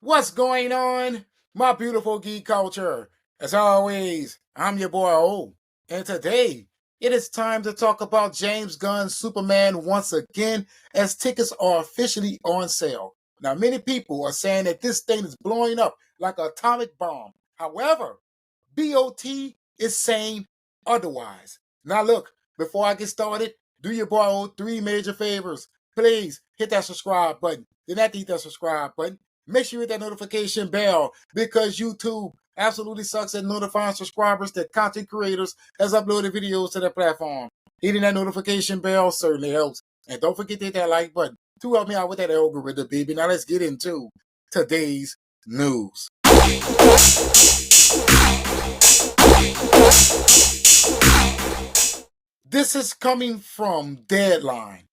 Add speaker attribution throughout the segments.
Speaker 1: What's going on, my beautiful geek culture? As always, I'm your boy O, and today it is time to talk about James Gunn's Superman once again, as tickets are officially on sale. Now, many people are saying that this thing is blowing up like an atomic bomb. However, BOT is saying otherwise. Now, look, before I get started, do your boy O three major favors. Please hit that subscribe button. Then after you hit that subscribe button, make sure you hit that notification bell, because YouTube absolutely sucks at notifying subscribers that content creators has uploaded videos to their platform. Hitting that notification bell certainly helps. And don't forget to hit that like button to help me out with that algorithm, baby. Now let's get into today's news. This is coming from Deadline.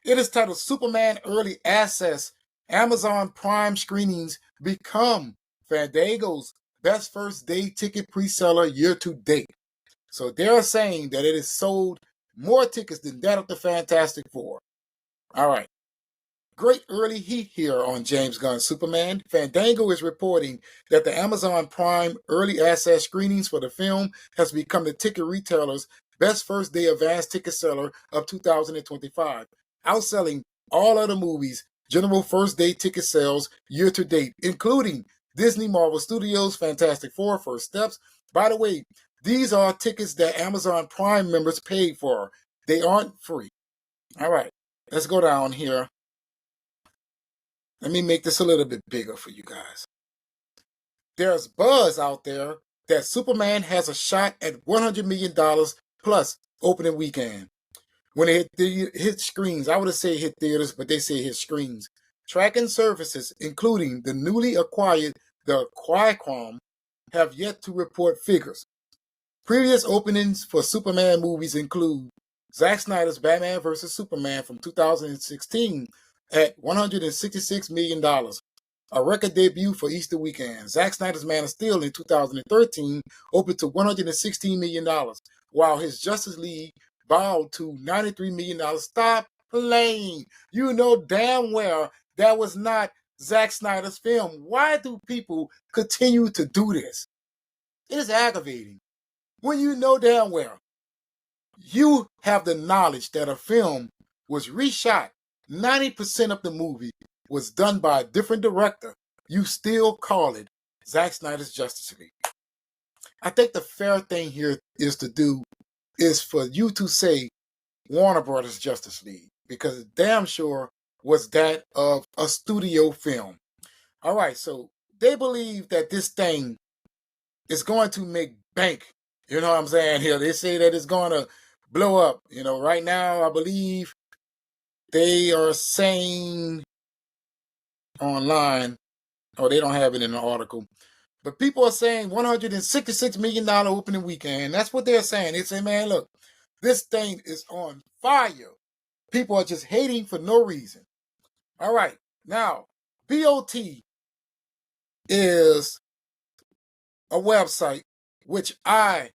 Speaker 1: It is titled Superman Early Access. Amazon Prime screenings become Fandango's best first day ticket pre-seller year to date. So they're saying that it has sold more tickets than that of the Fantastic Four. All right. Great early heat here on James Gunn's Superman. Fandango is reporting that the Amazon Prime early access screenings for the film has become the ticket retailer's best first day advance ticket seller of 2025, outselling all other movies' general first day ticket sales year to date, including Disney Marvel Studios' Fantastic Four First Steps. By the way, these are tickets that Amazon Prime members paid for. They aren't free. All right, let's go down here. Let me make this a little bit bigger for you guys. There's buzz out there that Superman has a shot at $100 million plus opening weekend. When it hit screens, I would have said hit theaters, but they say hit screens. Tracking services, including the newly acquired the Qualcomm, have yet to report figures. Previous openings for Superman movies include Zack Snyder's Batman vs. Superman from 2016 at $166 million, a record debut for Easter weekend. Zack Snyder's Man of Steel in 2013 opened to $116 million, while his Justice League bowed to $93 million. Stop playing. You know damn well that was not Zack Snyder's film. Why do people continue to do this? It is aggravating. When you know damn well you have the knowledge that a film was reshot, 90% of the movie was done by a different director, you still call it Zack Snyder's Justice League. I think the fair thing here is for you to say Warner Brothers Justice League, because damn sure was that of a studio film. All right, so they believe that this thing is going to make bank. You know what I'm saying here? They say that it's going to blow up. You know, right now, I believe they are saying online, or they don't have it in the article, but people are saying $166 million opening weekend. That's what they're saying. They say, man, look, this thing is on fire. People are just hating for no reason. All right. Now, BOT is a website which I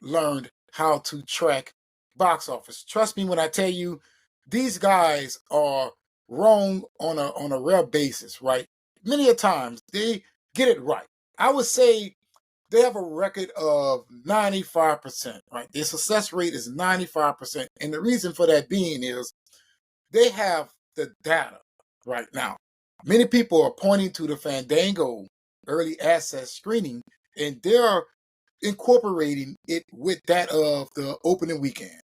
Speaker 1: learned how to track box office. Trust me when I tell you, these guys are wrong on a rare basis, right? Many a times they get it right. I would say they have a record of 95%, right? Their success rate is 95%. And the reason for that being is they have the data right now. Many people are pointing to the Fandango early access screening, and they're incorporating it with that of the opening weekend.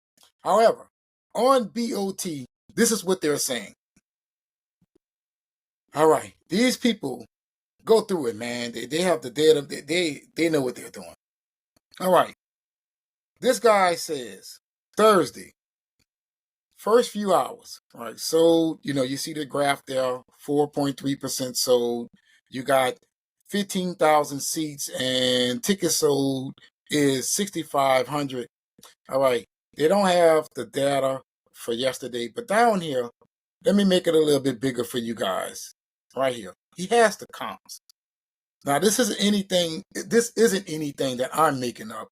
Speaker 1: However, on BOT, this is what they're saying. All right, these people go through it, man. They have the data. They know what they're doing. All right, this guy says Thursday, first few hours, right? So, you see the graph there, 4.3% sold. You got 15,000 seats, and tickets sold is 6,500. All right, they don't have the data for yesterday, but down here, let me make it a little bit bigger for you guys. Right here, he has the comps. Now, this isn't anything that I'm making up.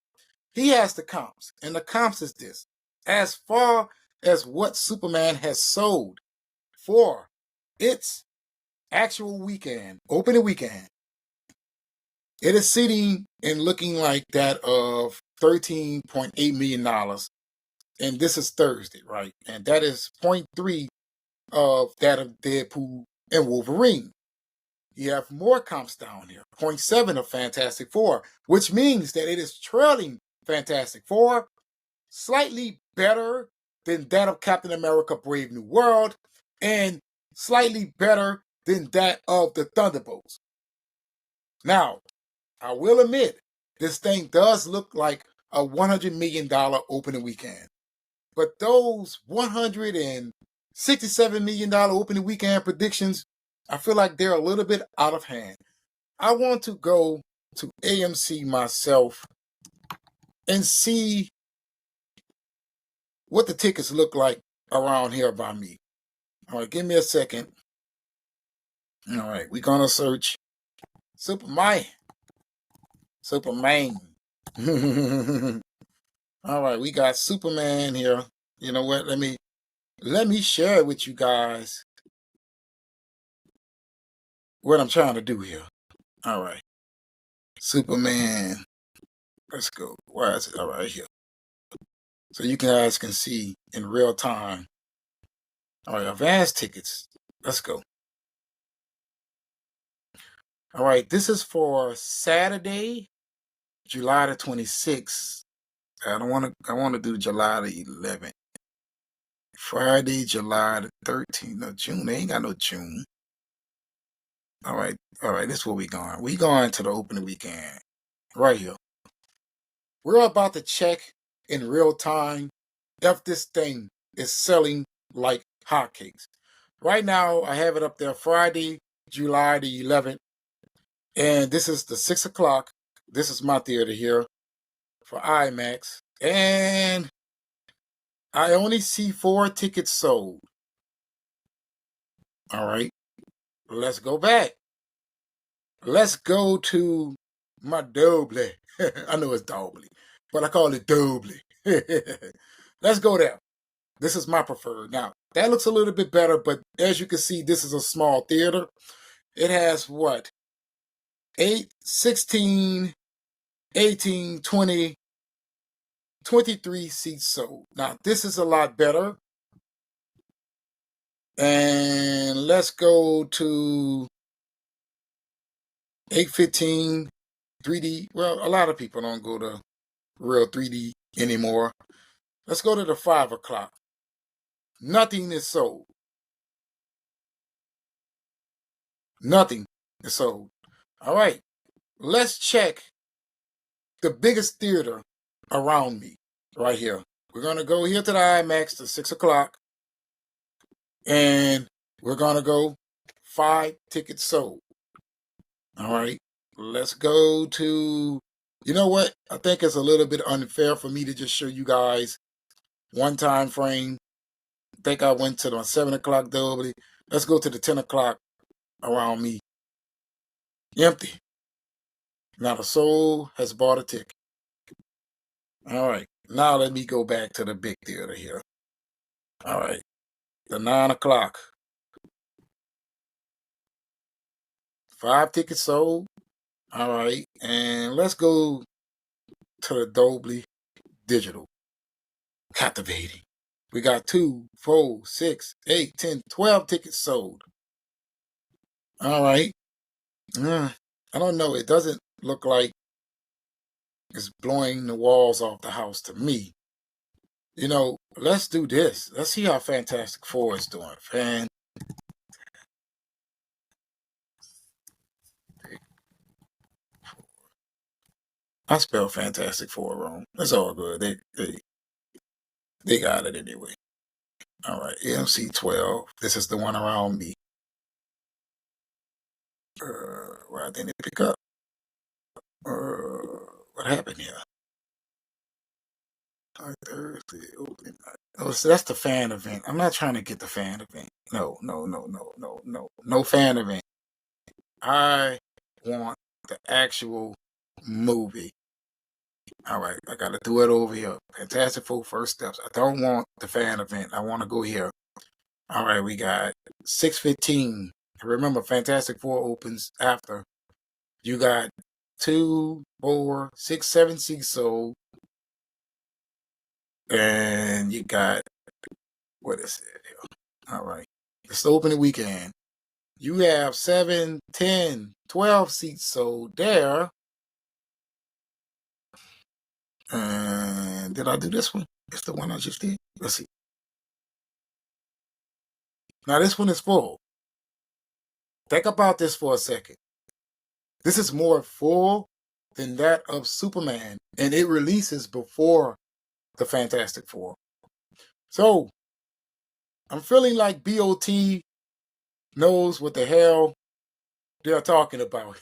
Speaker 1: He has the comps, and the comps is this. As far as what Superman has sold for its actual weekend, opening weekend, it is sitting and looking like that of $13.8 million. And this is Thursday, right? And that is 0.3 of that of Deadpool and Wolverine. You have more comps down here, 0.7 of Fantastic Four, which means that it is trailing Fantastic Four, slightly better than that of Captain America Brave New World, and slightly better than that of the Thunderbolts. Now, I will admit, this thing does look like a $100 million opening weekend. But those $167 million opening weekend predictions, I feel like they're a little bit out of hand. I want to go to AMC myself and see what the tickets look like around here by me. All right, give me a second. All right, we're going to search Superman. All right, we got Superman here. You know what? Let me share it with you guys what I'm trying to do here. All right. Superman. Let's go. Why is it? All right, here. So you guys can see in real time. All right, advance tickets. Let's go. All right, this is for Saturday, July the 26th. I want to do July the 11th. Friday, July the 13th. No, June. They ain't got no June. All right, this is where we going. We going to the opening weekend. Right here. We're about to check in real time if this thing is selling like hotcakes. Right now, I have it up there Friday, July the 11th. And this is the 6 o'clock. This is my theater here for IMAX. And I only see 4 tickets sold. All right. Let's go back. Let's go to my doble. I know it's doubly, but I call it doble. Let's go there. This is my preferred. Now, that looks a little bit better, but as you can see, this is a small theater. It has what? 8, 16, 18, 20, 23 seats sold. Now, this is a lot better. And let's go to 815 3D. Well, a lot of people don't go to real 3D anymore. Let's go to the 5 o'clock. Nothing is sold. Nothing is sold. All right. Let's check the biggest theater around me right here. We're going to go here to the IMAX to 6 o'clock. And we're going to go 5 tickets sold. All right. Let's go to, you know what? I think it's a little bit unfair for me to just show you guys one time frame. I think I went to the 7 o'clock doubly. Let's go to the 10 o'clock around me. Empty. Not a soul has bought a ticket. All right. Now let me go back to the big theater here. All right. The 9 o'clock. 5 tickets sold. All right. And let's go to the Dolby Digital. Captivating. We got 2, 4, 6, 8, 10, 12 tickets sold. All right. I don't know. It doesn't look like it's blowing the walls off the house to me. You know, let's do this. Let's see how Fantastic Four is doing. I spelled Fantastic Four wrong. It's all good. They got it anyway. All right, AMC 12. This is the one around me. Why didn't it pick up? What happened here? Thursday opening night. Oh, so that's the fan event. I'm not trying to get the fan event. No fan event. I want the actual movie. All right, I got to do it over here. Fantastic Four First Steps. I don't want the fan event. I want to go here. All right, we got 6:15 Remember, Fantastic Four opens after. You got 2, 4, 6, 7 seats sold. And you got, what is it here? All right. It's the opening weekend. You have 7, 10, 12 seats sold there. And did I do this one? It's the one I just did. Let's see. Now this one is full. Think about this for a second. This is more full than that of Superman, and it releases before the Fantastic Four. So I'm feeling like BOT knows what the hell they're talking about.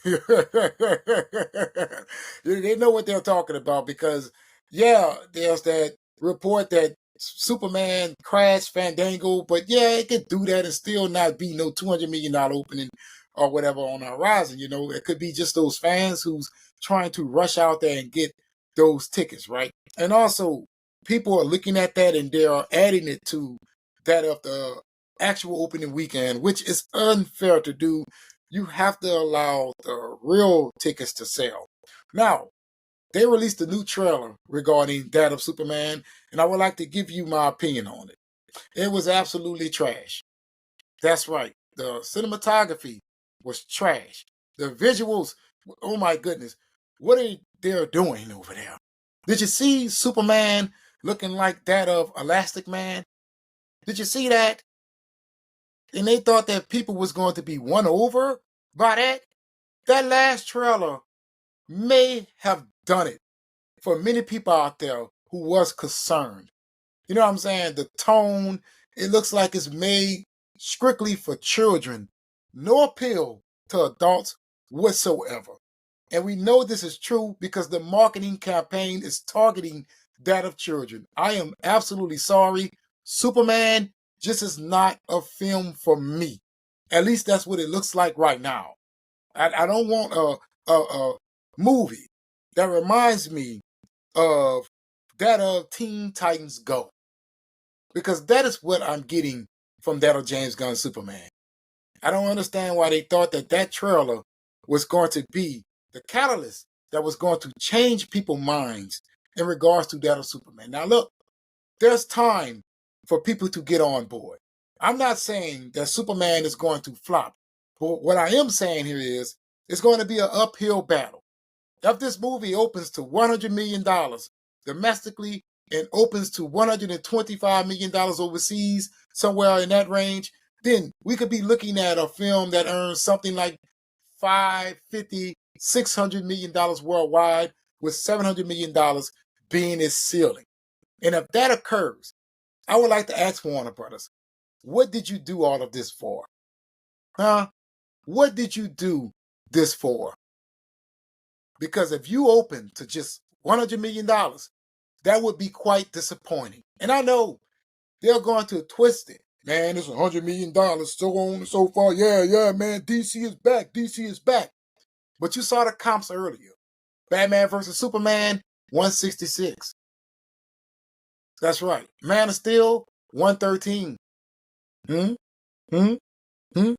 Speaker 1: They know what they're talking about because, yeah, there's that report that Superman crashed Fandango, but yeah, it could do that and still not be no $200 million opening or whatever on the horizon. You know, it could be just those fans who's trying to rush out there and get those tickets, right? And also, people are looking at that and they are adding it to that of the actual opening weekend, which is unfair to do. You have to allow the real tickets to sell. Now, they released a new trailer regarding that of Superman, and I would like to give you my opinion on it. It was absolutely trash. That's right. The cinematography was trash. The visuals, oh my goodness, what are they doing over there? Did you see Superman looking like that of Elastic Man? Did you see that? And they thought that people was going to be won over by that. That last trailer may have done it for many people out there who was concerned. You know what I'm saying? The tone, it looks like it's made strictly for children. No appeal to adults whatsoever. And we know this is true because the marketing campaign is targeting that of children. I am absolutely sorry. Superman just is not a film for me. At least that's what it looks like right now. I don't want a movie that reminds me of that of Teen Titans Go. Because that is what I'm getting from that of James Gunn's Superman. I don't understand why they thought that that trailer was going to be the catalyst that was going to change people's minds in regards to that of Superman. Now look, there's time for people to get on board. I'm not saying that Superman is going to flop. But what I am saying here is it's going to be an uphill battle. If this movie opens to $100 million domestically and opens to $125 million overseas, somewhere in that range, then we could be looking at a film that earns something like $550, $600 million worldwide, with $700 million being its ceiling. And if that occurs, I would like to ask Warner Brothers, what did you do all of this for? Huh? What did you do this for? Because if you open to just $100 million, that would be quite disappointing. And I know they're going to twist it. Man, it's $100 million, so on and so forth. Yeah, man, DC is back. DC is back. But you saw the comps earlier. Batman versus Superman, 166. That's right. Man of Steel, 113. Hmm? Hmm? Hmm?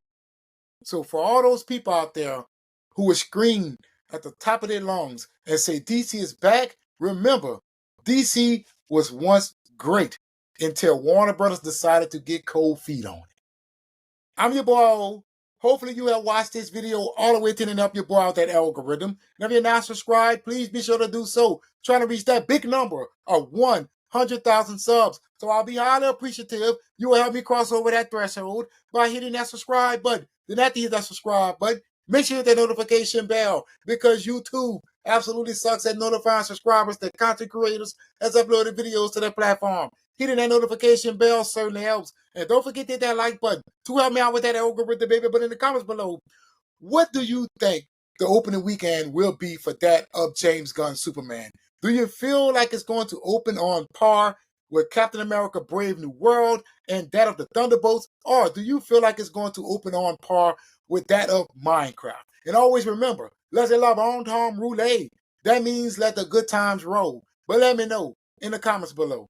Speaker 1: So for all those people out there who would scream at the top of their lungs and say DC is back, remember, DC was once great until Warner Brothers decided to get cold feet on it. I'm your boy O. Hopefully you have watched this video all the way to the end up your boy out that algorithm. And if you're not subscribed, please be sure to do so. Trying to reach that big number of 100,000 subs. So I'll be highly appreciative. You will help me cross over that threshold by hitting that subscribe button. Then after you hit that subscribe button, make sure you hit that notification bell because YouTube absolutely sucks at notifying subscribers that content creators has uploaded videos to their platform. Hitting that notification bell certainly helps. And don't forget to hit that like button to help me out with that algorithm, baby. But in the comments below, what do you think the opening weekend will be for that of James Gunn's Superman? Do you feel like it's going to open on par with Captain America Brave New World and that of the Thunderbolts? Or do you feel like it's going to open on par with that of Minecraft? And always remember, let's love on Tom Roulette. That means let the good times roll. But let me know in the comments below.